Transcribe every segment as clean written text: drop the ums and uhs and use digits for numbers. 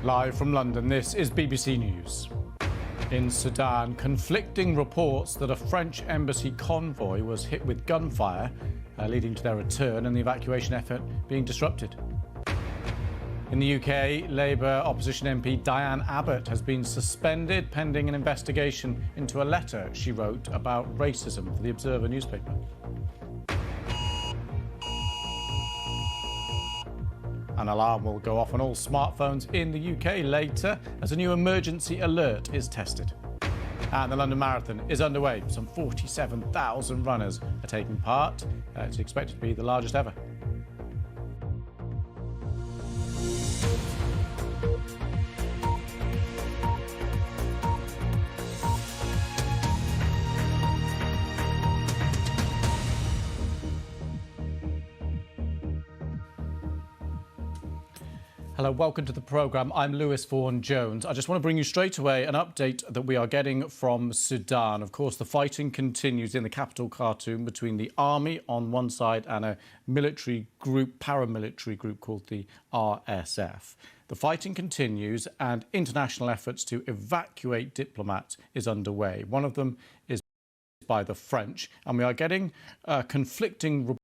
Live from London, this is BBC News. In Sudan, conflicting reports that a French embassy convoy was hit with gunfire, leading to their return and the evacuation effort being disrupted. In the UK, Labour opposition MP Diane Abbott has been suspended pending an investigation into a letter she wrote about racism for the Observer newspaper. An alarm will go off on all smartphones in the UK later as a new emergency alert is tested. And the London Marathon is underway. Some 47,000 runners are taking part. It's expected to be the largest ever. Hello, welcome to the programme. I'm Lewis Vaughan-Jones. I just want to bring you straight away an update that we are getting from Sudan. Of course, the fighting continues in the capital, Khartoum, between the army on one side and a military group, paramilitary group called the RSF. The fighting continues and international efforts to evacuate diplomats is underway. One of them is by the French, and we are getting conflicting reports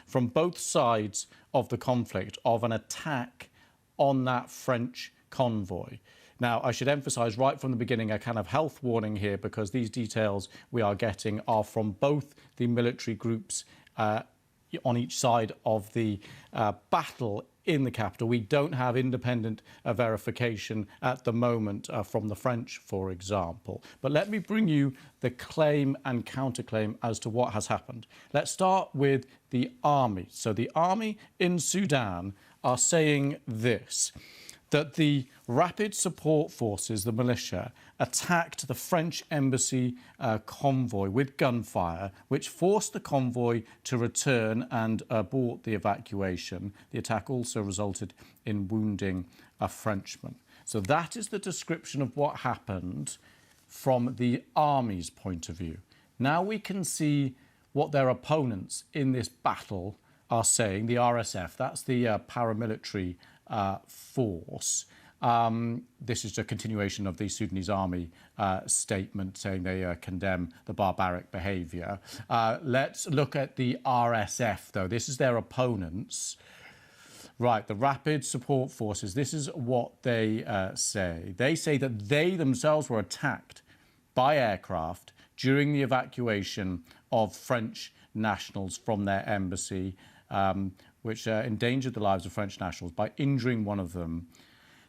from both sides of the conflict of an attack on that French convoy. Now, I should emphasise right from the beginning a kind of health warning here, because these details we are getting are from both the military groups on each side of the battle in the capital. We don't have independent verification at the moment from the French, for example. But let me bring you the claim and counterclaim as to what has happened. Let's start with the army. So the army in Sudan are saying this, that the Rapid Support Forces, the militia, attacked the French embassy convoy with gunfire, which forced the convoy to return and abort the evacuation. The attack also resulted in wounding a Frenchman. So that is the description of what happened from the army's point of view. Now we can see what their opponents in this battle are saying. The RSF, that's the paramilitary force. This is a continuation of the Sudanese army statement saying they condemn the barbaric behaviour. Let's look at the RSF, though. This is their opponents. Right, the Rapid Support Forces, this is what they say. They say that they themselves were attacked by aircraft during the evacuation of French nationals from their embassy, which endangered the lives of French nationals by injuring one of them.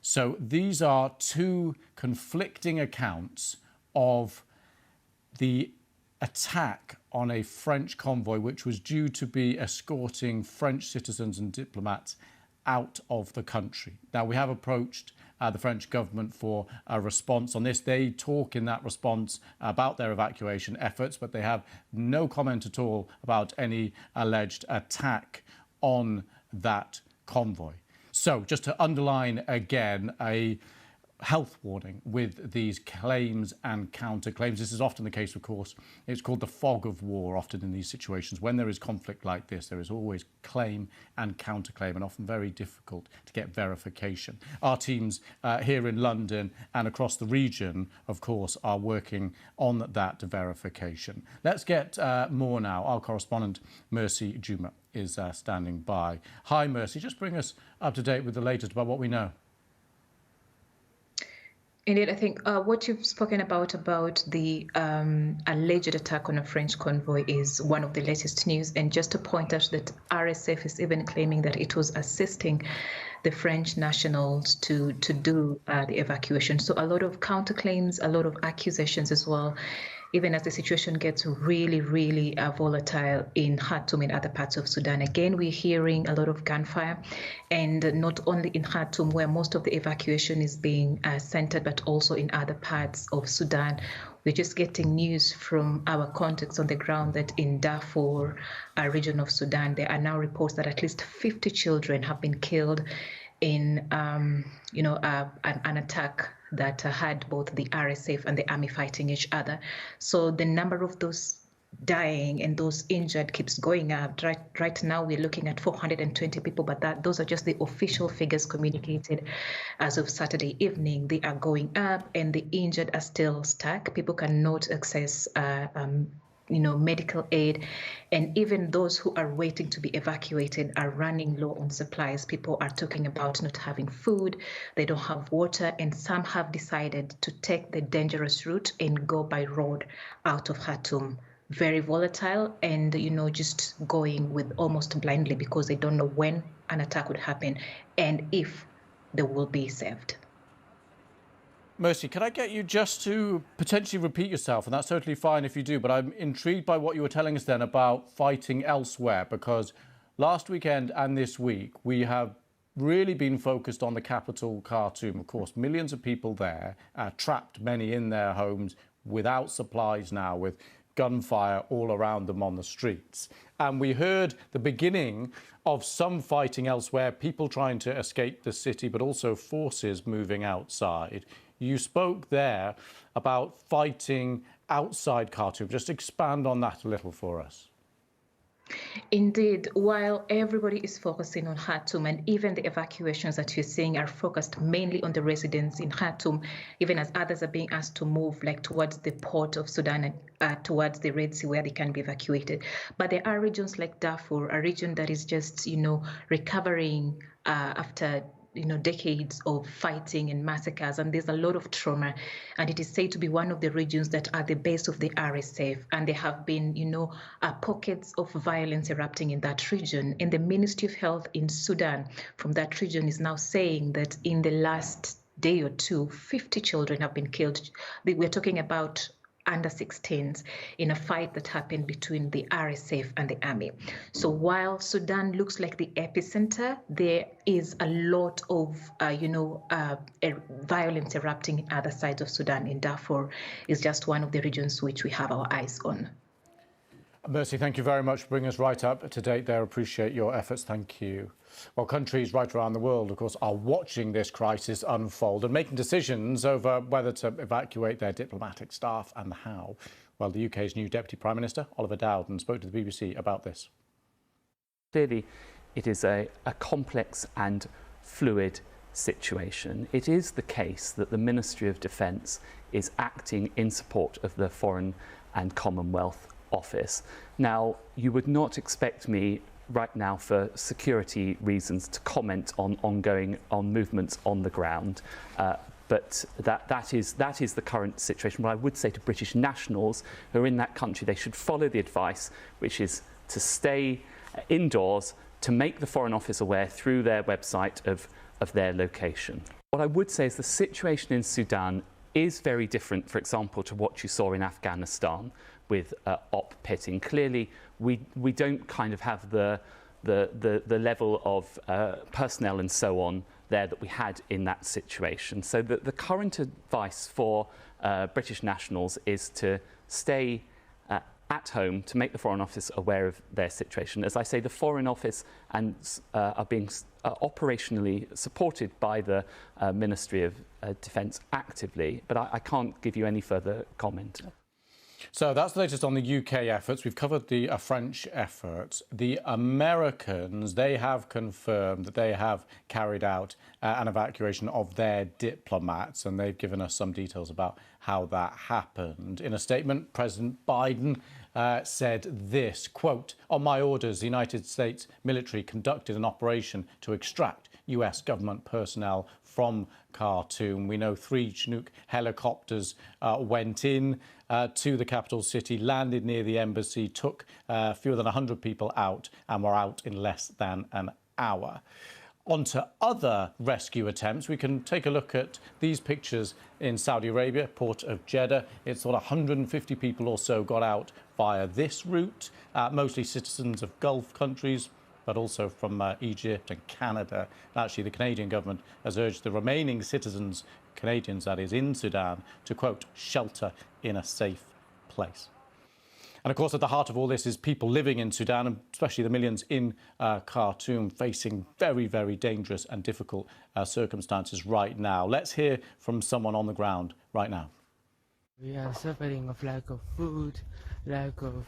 So these are two conflicting accounts of the attack on a French convoy, which was due to be escorting French citizens and diplomats out of the country. Now, we have approached the French government for a response on this. They talk in that response about their evacuation efforts, but they have no comment at all about any alleged attack on that convoy. So just to underline again, a health warning with these claims and counterclaims. This is often the case, of course. It's called the fog of war often in these situations. When there is conflict like this, there is always claim and counterclaim, and often very difficult to get verification. Our teams here in London and across the region, of course, are working on that verification. Let's get more now. Our correspondent, Mercy Juma, is standing by. Hi, Mercy. Just bring us up to date with the latest about what we know. Indeed, I think what you've spoken about the alleged attack on a French convoy is one of the latest news. And just to point out that RSF is even claiming that it was assisting the French nationals to do the evacuation. So a lot of counterclaims, a lot of accusations as well, even as the situation gets really, really volatile in Khartoum and other parts of Sudan. Again, we're hearing a lot of gunfire, and not only in Khartoum, where most of the evacuation is being centered, but also in other parts of Sudan. We're just getting news from our contacts on the ground that in Darfur, a region of Sudan, there are now reports that at least 50 children have been killed in an attack that had both the RSF and the army fighting each other. So the number of those dying and those injured keeps going up. Right now, we're looking at 420 people, but those are just the official figures communicated as of Saturday evening. They are going up, and the injured are still stuck. People cannot access medical aid, and even those who are waiting to be evacuated are running low on supplies. People are talking about not having food, they don't have water, and some have decided to take the dangerous route and go by road out of Khartoum. Very volatile, and just going with almost blindly because they don't know when an attack would happen and if they will be saved. Mercy, can I get you just to potentially repeat yourself? And that's totally fine if you do, but I'm intrigued by what you were telling us then about fighting elsewhere, because last weekend and this week, we have really been focused on the capital, Khartoum. Of course, millions of people there, trapped, many in their homes, without supplies now, with gunfire all around them on the streets. And we heard the beginning of some fighting elsewhere, people trying to escape the city, but also forces moving outside. You spoke there about fighting outside Khartoum. Just expand on that a little for us. Indeed, while everybody is focusing on Khartoum, and even the evacuations that you're seeing are focused mainly on the residents in Khartoum, even as others are being asked to move like towards the port of Sudan and towards the Red Sea where they can be evacuated. But there are regions like Darfur, a region that is just, recovering after decades of fighting and massacres, and there's a lot of trauma, and it is said to be one of the regions that are the base of the RSF, and there have been pockets of violence erupting in that region. And the Ministry of Health in Sudan from that region is now saying that in the last day or two, 50 children have been killed. We're talking about under 16s in a fight that happened between the RSF and the army. So while Sudan looks like the epicenter, there is a lot of, violence erupting in other sides of Sudan. In Darfur is just one of the regions which we have our eyes on. Mercy, thank you very much for bringing us right up to date there. Appreciate your efforts. Thank you. Well, countries right around the world, of course, are watching this crisis unfold and making decisions over whether to evacuate their diplomatic staff and how. Well, the UK's new Deputy Prime Minister, Oliver Dowden, spoke to the BBC about this. Clearly, it is a complex and fluid situation. It is the case that the Ministry of Defence is acting in support of the Foreign and Commonwealth Office. Now, you would not expect me right now for security reasons to comment on movements on the ground, but that is the current situation. What I would say to British nationals who are in that country, they should follow the advice, which is to stay indoors, to make the Foreign Office aware through their website of their location. What I would say is the situation in Sudan is very different, for example, to what you saw in Afghanistan with op pitting. Clearly, we don't kind of have the level of personnel and so on there that we had in that situation. So the current advice for British nationals is to stay at home, to make the Foreign Office aware of their situation. As I say, the Foreign Office are being operationally supported by the Ministry of Defence actively, but I can't give you any further comment. So that's the latest on the UK efforts. We've covered the French efforts. The Americans, they have confirmed that they have carried out an evacuation of their diplomats, and they've given us some details about how that happened. In a statement, President Biden said this, quote, "On my orders, the United States military conducted an operation to extract US government personnel from Khartoum. We know 3 Chinook helicopters went in to the capital city, landed near the embassy, took fewer than 100 people out, and were out in less than an hour." On to other rescue attempts. We can take a look at these pictures in Saudi Arabia, port of Jeddah. It's sort of 150 people or so got out via this route, mostly citizens of Gulf countries, but also from Egypt and Canada. Actually, the Canadian government has urged the remaining citizens, Canadians that is, in Sudan to, quote, shelter in a safe place. And of course, at the heart of all this is people living in Sudan, and especially the millions in Khartoum, facing very, very dangerous and difficult circumstances right now. Let's hear from someone on the ground right now. We are suffering of lack of food lack of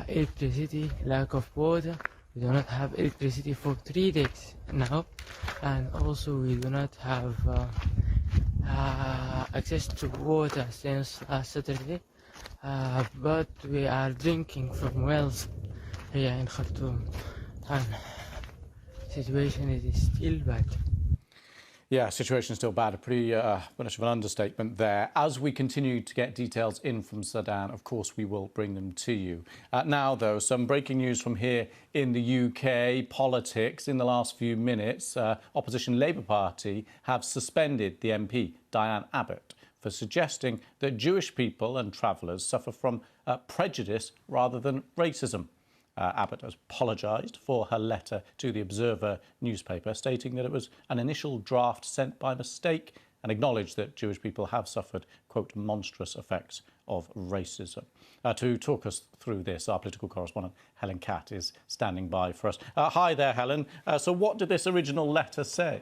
electricity, lack of water. We do not have electricity for 3 days now, and also we do not have access to water since last Saturday, but we are drinking from wells here in Khartoum, and situation is still bad. Yeah, situation is still bad. A pretty much of an understatement there. As we continue to get details in from Sudan, of course, we will bring them to you. Now, though, some breaking news from here in the UK. Politics in the last few minutes. Opposition Labour Party have suspended the MP, Diane Abbott, for suggesting that Jewish people and travellers suffer from prejudice rather than racism. Abbott has apologised for her letter to the Observer newspaper, stating that it was an initial draft sent by mistake, and acknowledged that Jewish people have suffered, quote, monstrous effects of racism. To talk us through this, our political correspondent Helen Catt is standing by for us. Hi there, Helen. So what did this original letter say?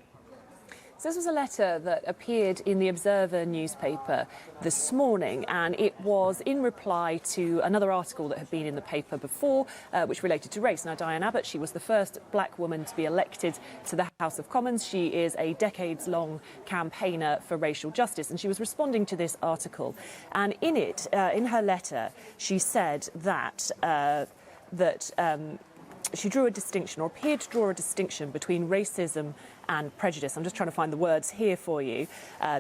So this was a letter that appeared in the Observer newspaper this morning, and it was in reply to another article that had been in the paper before, which related to race. Now, Diane Abbott, she was the first black woman to be elected to the House of Commons. She is a decades-long campaigner for racial justice, and she was responding to this article. And in it, in her letter, she said that she drew a distinction, or appeared to draw a distinction, between racism and prejudice. I'm just trying to find the words here for you,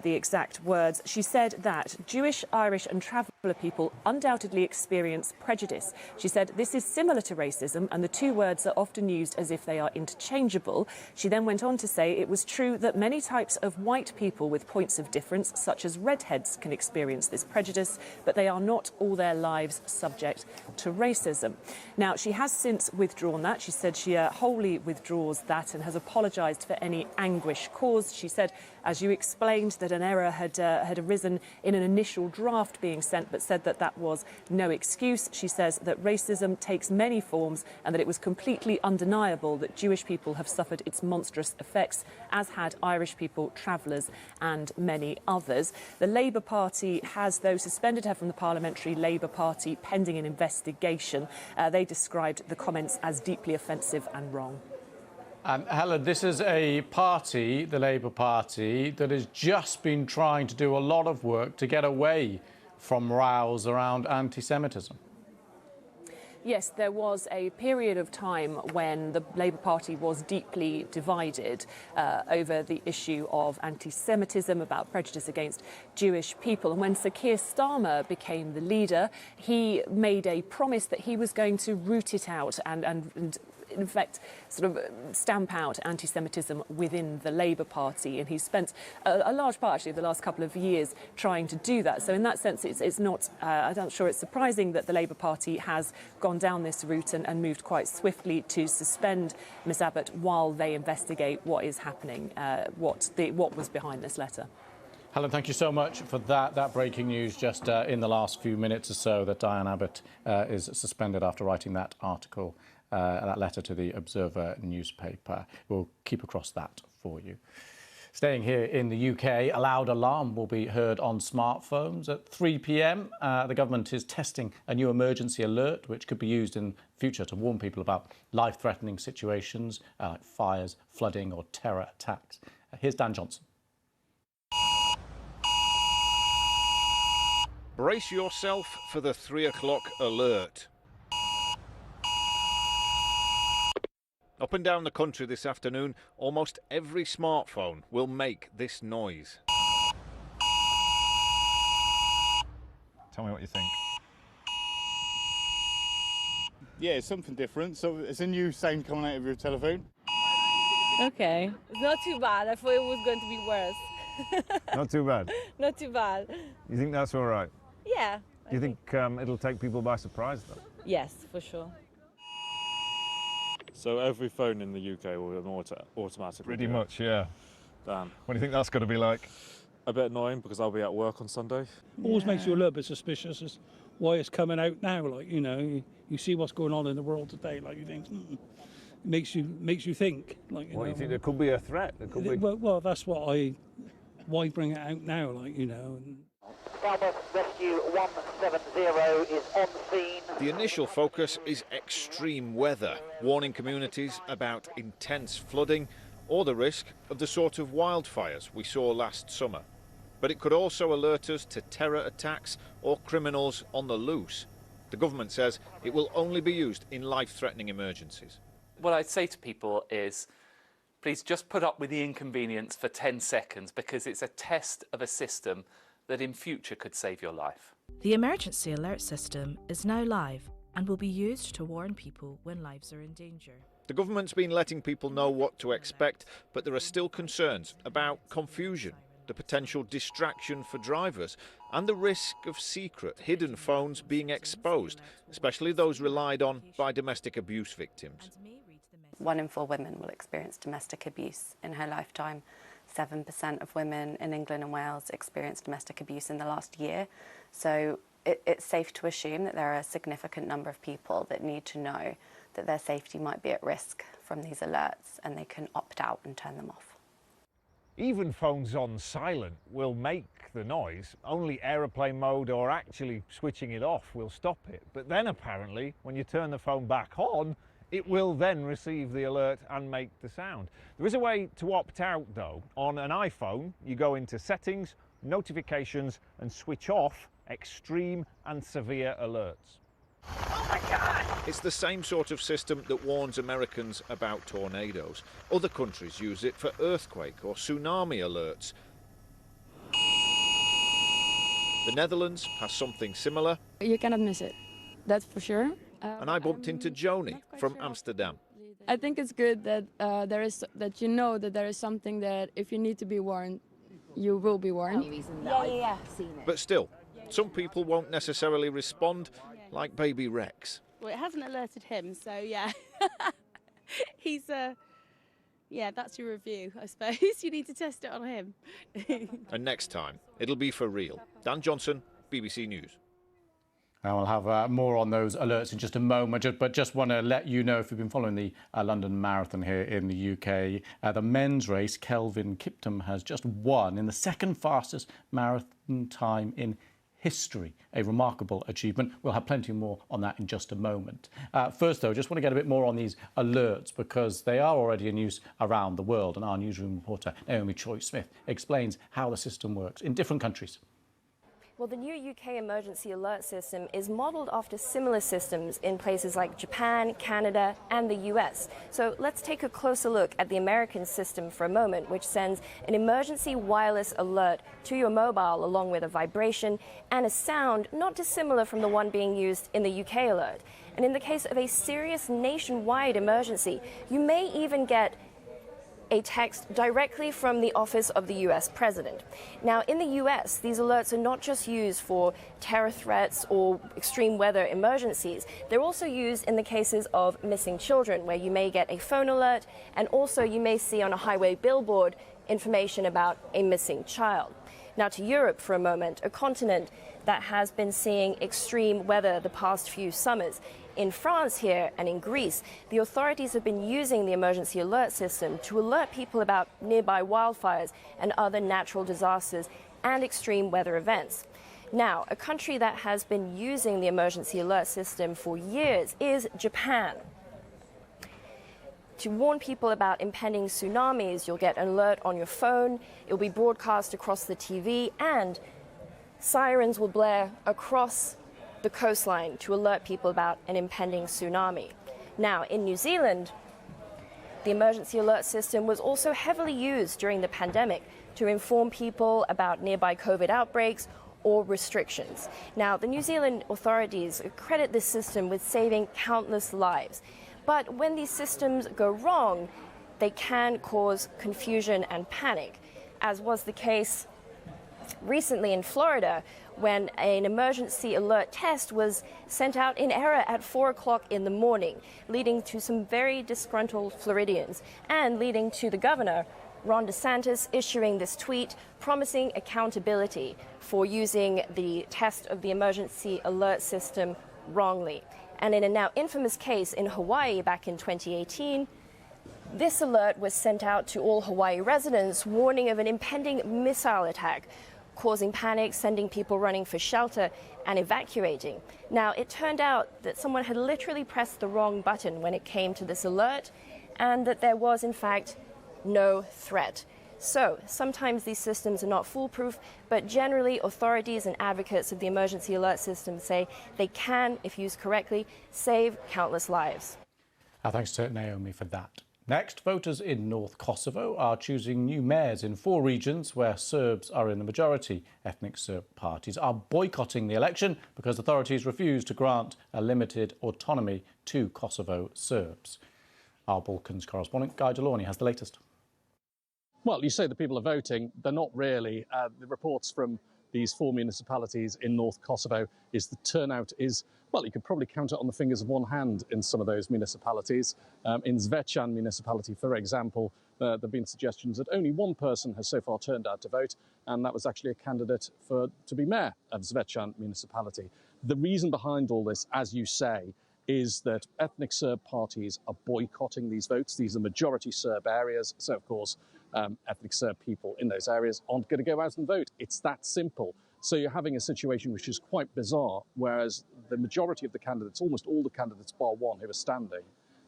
the exact words. She said that Jewish, Irish and traveller people undoubtedly experience prejudice. She said this is similar to racism, and the two words are often used as if they are interchangeable. She then went on to say it was true that many types of white people with points of difference, such as redheads, can experience this prejudice, but they are not all their lives subject to racism. Now, she has since withdrawn that. She said she wholly withdraws that and has apologised for any anguish caused. She said, as you explained, that an error had arisen in an initial draft being sent, but said that that was no excuse. She says that racism takes many forms and that it was completely undeniable that Jewish people have suffered its monstrous effects, as had Irish people, travellers and many others. The Labour Party has, though, suspended her from the Parliamentary Labour Party pending an investigation. They described the comments as deeply offensive and wrong. Helen, this is a party, the Labour Party, that has just been trying to do a lot of work to get away from rows around anti-Semitism. Yes, there was a period of time when the Labour Party was deeply divided over the issue of anti-Semitism, about prejudice against Jewish people. And when Sir Keir Starmer became the leader, he made a promise that he was going to root it out and in fact, sort of stamp out anti-Semitism within the Labour Party. And he's spent a large part, actually, of the last couple of years trying to do that. So in that sense, it's not, I'm not sure it's surprising that the Labour Party has gone down this route and moved quite swiftly to suspend Ms Abbott while they investigate what is happening, what was behind this letter. Helen, thank you so much for that breaking news just in the last few minutes or so, that Diane Abbott is suspended after writing that article, that letter to the Observer newspaper. We'll keep across that for you. Staying here in the UK, a loud alarm will be heard on smartphones at 3 p.m. The government is testing a new emergency alert, which could be used in future to warn people about life-threatening situations like fires, flooding or terror attacks. Here's Dan Johnson. Brace yourself for the 3 o'clock alert. Up and down the country this afternoon, almost every smartphone will make this noise. Tell me what you think. Yeah, it's something different. So it's a new sound coming out of your telephone. Okay, it's not too bad. I thought it was going to be worse. Not too bad. Not too bad. You think that's all right? Yeah. Do you think it'll take people by surprise, though? Yes, for sure. So every phone in the UK will automatically. Pretty much, yeah. Damn. What do you think that's going to be like? A bit annoying because I'll be at work on Sunday. Always makes you a little bit suspicious as why it's coming out now. Like, you know, you see what's going on in the world today. Like, you think, it makes you think. Like, You think there could be a threat? There could be. Well, that's why bring it out now. Like, you know. Falmouth Rescue 170 is on scene. The initial focus is extreme weather, warning communities about intense flooding or the risk of the sort of wildfires we saw last summer. But it could also alert us to terror attacks or criminals on the loose. The government says it will only be used in life-threatening emergencies. What I'd say to people is, please just put up with the inconvenience for 10 seconds because it's a test of a system that in future could save your life. The emergency alert system is now live and will be used to warn people when lives are in danger. The government's been letting people know what to expect, but there are still concerns about confusion, the potential distraction for drivers, and the risk of secret, hidden phones being exposed, especially those relied on by domestic abuse victims. 1 in 4 women will experience domestic abuse in her lifetime. 7% of women in England and Wales experienced domestic abuse in the last year. So it's safe to assume that there are a significant number of people that need to know that their safety might be at risk from these alerts, and they can opt out and turn them off. Even phones on silent will make the noise. Only aeroplane mode or actually switching it off will stop it. But then apparently, when you turn the phone back on, it will then receive the alert and make the sound. There is a way to opt out though. On an iPhone, you go into Settings, Notifications and switch off Extreme and Severe Alerts. Oh my God! It's the same sort of system that warns Americans about tornadoes. Other countries use it for earthquake or tsunami alerts. The Netherlands has something similar. You cannot miss it, that's for sure. And I bumped into Joni from Amsterdam. I think it's good that that you know that there is something that if you need to be warned, you will be warned. Yeah. But still, some people won't necessarily respond, like baby Rex. Well, it hasn't alerted him, so yeah. He's yeah, that's your review, I suppose. You need to test it on him. And next time, it'll be for real. Dan Johnson, BBC News. And we'll have more on those alerts in just a moment, but just want to let you know, if you've been following the London Marathon here in the UK, the men's race, Kelvin Kiptum has just won in the second fastest marathon time in history. A remarkable achievement. We'll have plenty more on that in just a moment. First, though, just want to get a bit more on these alerts because they are already in use around the world. And our newsroom reporter, Naomi Choi-Smith, explains how the system works in different countries. Well, the new UK emergency alert system is modelled after similar systems in places like Japan, Canada and the US. So let's take a closer look at the American system for a moment, which sends an emergency wireless alert to your mobile along with a vibration and a sound not dissimilar from the one being used in the UK alert. And in the case of a serious nationwide emergency, you may even get a text directly from the office of the US president. Now, in the US, these alerts are not just used for terror threats or extreme weather emergencies. They're also used in the cases of missing children, where you may get a phone alert, and also you may see on a highway billboard information about a missing child. Now, to Europe for a moment, a continent that has been seeing extreme weather the past few summers. In France here and in Greece, the authorities have been using the emergency alert system to alert people about nearby wildfires and other natural disasters and extreme weather events. Now, a country that has been using the emergency alert system for years is Japan. To warn people about impending tsunamis, you'll get an alert on your phone, it'll be broadcast across the TV, and sirens will blare across the coastline to alert people about an impending tsunami. Now, in New Zealand, the emergency alert system was also heavily used during the pandemic to inform people about nearby COVID outbreaks or restrictions. Now, the New Zealand authorities credit this system with saving countless lives. But when these systems go wrong, they can cause confusion and panic, as was the case recently in Florida, when an emergency alert test was sent out in error at 4 o'clock in the morning, leading to some very disgruntled Floridians and leading to the governor, Ron DeSantis, issuing this tweet promising accountability for using the test of the emergency alert system wrongly. And in a now infamous case in Hawaii back in 2018, this alert was sent out to all Hawaii residents, warning of an impending missile attack, causing panic, sending people running for shelter and evacuating. Now, it turned out that someone had literally pressed the wrong button when it came to this alert, and that there was, in fact, no threat. So, sometimes these systems are not foolproof, but generally authorities and advocates of the emergency alert system say they can, if used correctly, save countless lives. Thanks to Naomi for that. Next, voters in North Kosovo are choosing new mayors in 4 regions where Serbs are in the majority. Ethnic Serb parties are boycotting the election because authorities refuse to grant a limited autonomy to Kosovo Serbs. Our Balkans correspondent Guy Delorney has the latest. Well, you say the people are voting. They're not really. The reports from these 4 municipalities in North Kosovo is the turnout is, well, you could probably count it on the fingers of one hand in some of those municipalities. In Zvečan municipality, for example, there have been suggestions that only one person has so far turned out to vote, and that was actually a candidate to be mayor of Zvečan municipality. The reason behind all this, as you say, is that ethnic Serb parties are boycotting these votes. These are majority Serb areas, so of course ethnic Serb people in those areas aren't going to go out and vote. It's that simple. So you're having a situation which is quite bizarre, whereas the majority of the candidates, almost all the candidates bar one who are standing,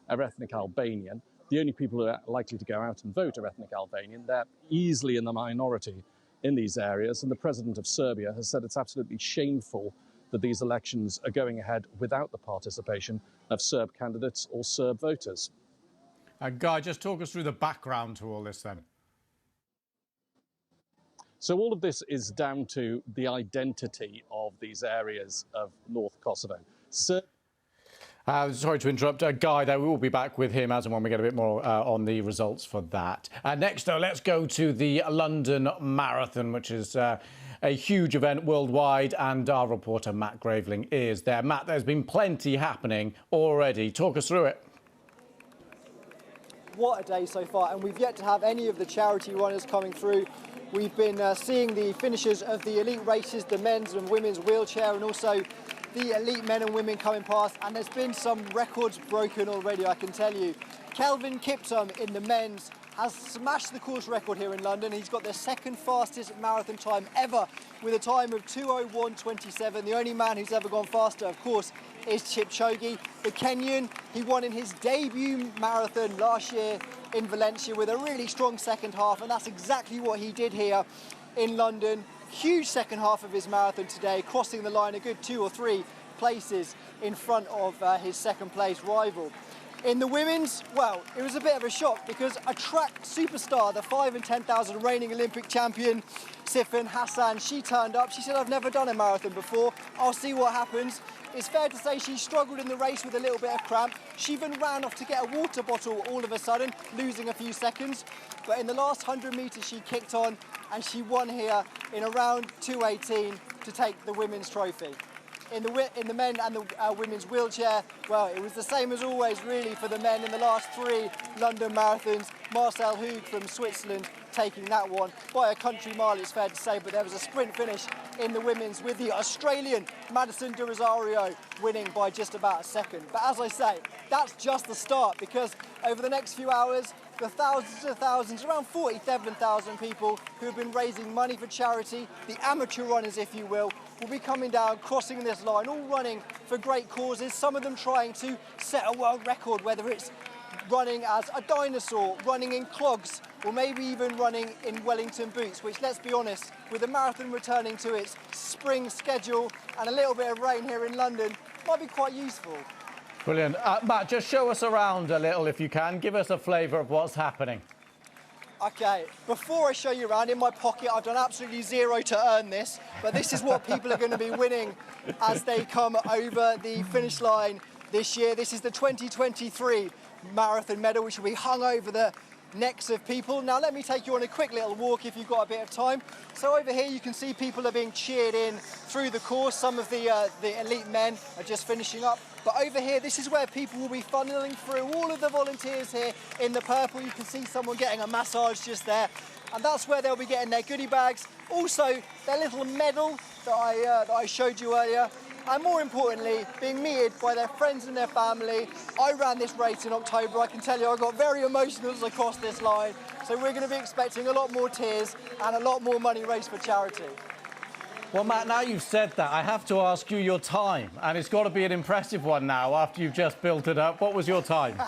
are ethnic Albanian. The only people who are likely to go out and vote are ethnic Albanian. They're easily in the minority in these areas, and the president of Serbia has said it's absolutely shameful that these elections are going ahead without the participation of Serb candidates or Serb voters. Guy, just talk us through the background to all this then. So all of this is down to the identity of these areas of North Kosovo. Sorry to interrupt Guy there. We will be back with him as and when we get a bit more on the results for that. Next, though, let's go to the London Marathon, which is a huge event worldwide, and our reporter Matt Graveling is there. Matt, there's been plenty happening already. Talk us through it. What a day so far, and we've yet to have any of the charity runners coming through. We've been seeing the finishers of the elite races, the men's and women's wheelchair, and also the elite men and women coming past, and there's been some records broken already, I can tell you. Kelvin Kiptum in the men's has smashed the course record here in London. He's got the second fastest marathon time ever with a time of 2:01:27. The only man who's ever gone faster, of course, is Kipchoge. The Kenyan, he won in his debut marathon last year in Valencia with a really strong second half, and that's exactly what he did here in London. Huge second half of his marathon today, crossing the line a good 2 or 3 places in front of his second place rival. In the women's, well, it was a bit of a shock because a track superstar, the 5 and 10,000 reigning Olympic champion, Sifan Hassan, she turned up. She said, I've never done a marathon before. I'll see what happens. It's fair to say she struggled in the race with a little bit of cramp. She even ran off to get a water bottle all of a sudden, losing a few seconds. But in the last 100 metres, she kicked on and she won here in around 2:18 to take the women's trophy. In the men and the women's wheelchair, well, it was the same as always, really, for the men in the last 3 London marathons. Marcel Hug from Switzerland taking that one by a country mile, it's fair to say, but there was a sprint finish in the women's with the Australian Madison De Rosario winning by just about a second. But as I say, that's just the start, because over the next few hours, the thousands and thousands, around 47,000 people who have been raising money for charity, the amateur runners, if you will be coming down, crossing this line, all running for great causes, some of them trying to set a world record, whether it's running as a dinosaur, running in clogs, or maybe even running in Wellington boots, which, let's be honest, with the marathon returning to its spring schedule and a little bit of rain here in London, might be quite useful. Brilliant. Matt, just show us around a little if you can. Give us a flavour of what's happening. Okay, before I show you around, in my pocket, I've done absolutely zero to earn this, but this is what people are going to be winning as they come over the finish line this year. This is the 2023 marathon medal, which will be hung over the necks of people. Now, let me take you on a quick little walk if you've got a bit of time. So over here, you can see people are being cheered in through the course. Some of the elite men are just finishing up. But over here, this is where people will be funneling through. All of the volunteers here in the purple, you can see someone getting a massage just there. And that's where they'll be getting their goodie bags. Also, their little medal that I showed you earlier. And more importantly, being meted by their friends and their family. I ran this race in October. I can tell you I got very emotional as I crossed this line. So we're going to be expecting a lot more tears and a lot more money raised for charity. Well, Matt, now you've said that, I have to ask you your time. And it's got to be an impressive one now after you've just built it up. What was your time?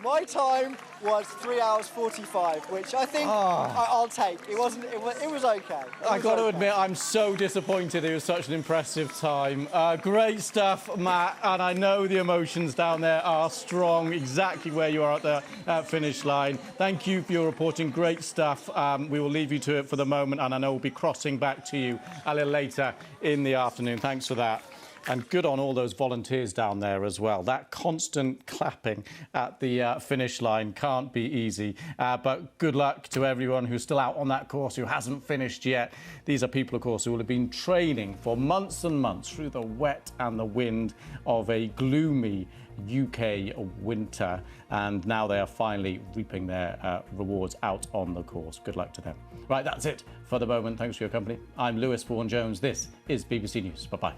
My time was 3 hours 45, which I think I'll take. It was okay. I got to admit, I'm so disappointed it was such an impressive time. Great stuff, Matt, and I know the emotions down there are strong, exactly where you are at the finish line. Thank you for your reporting, great stuff. We will leave you to it for the moment, and I know we'll be crossing back to you a little later in the afternoon. Thanks for that. And good on all those volunteers down there as well. That constant clapping at the finish line can't be easy. But good luck to everyone who's still out on that course, who hasn't finished yet. These are people, of course, who will have been training for months and months through the wet and the wind of a gloomy UK winter. And now they are finally reaping their rewards out on the course. Good luck to them. Right, that's it for the moment. Thanks for your company. I'm Lewis Vaughan-Jones. This is BBC News. Bye-bye.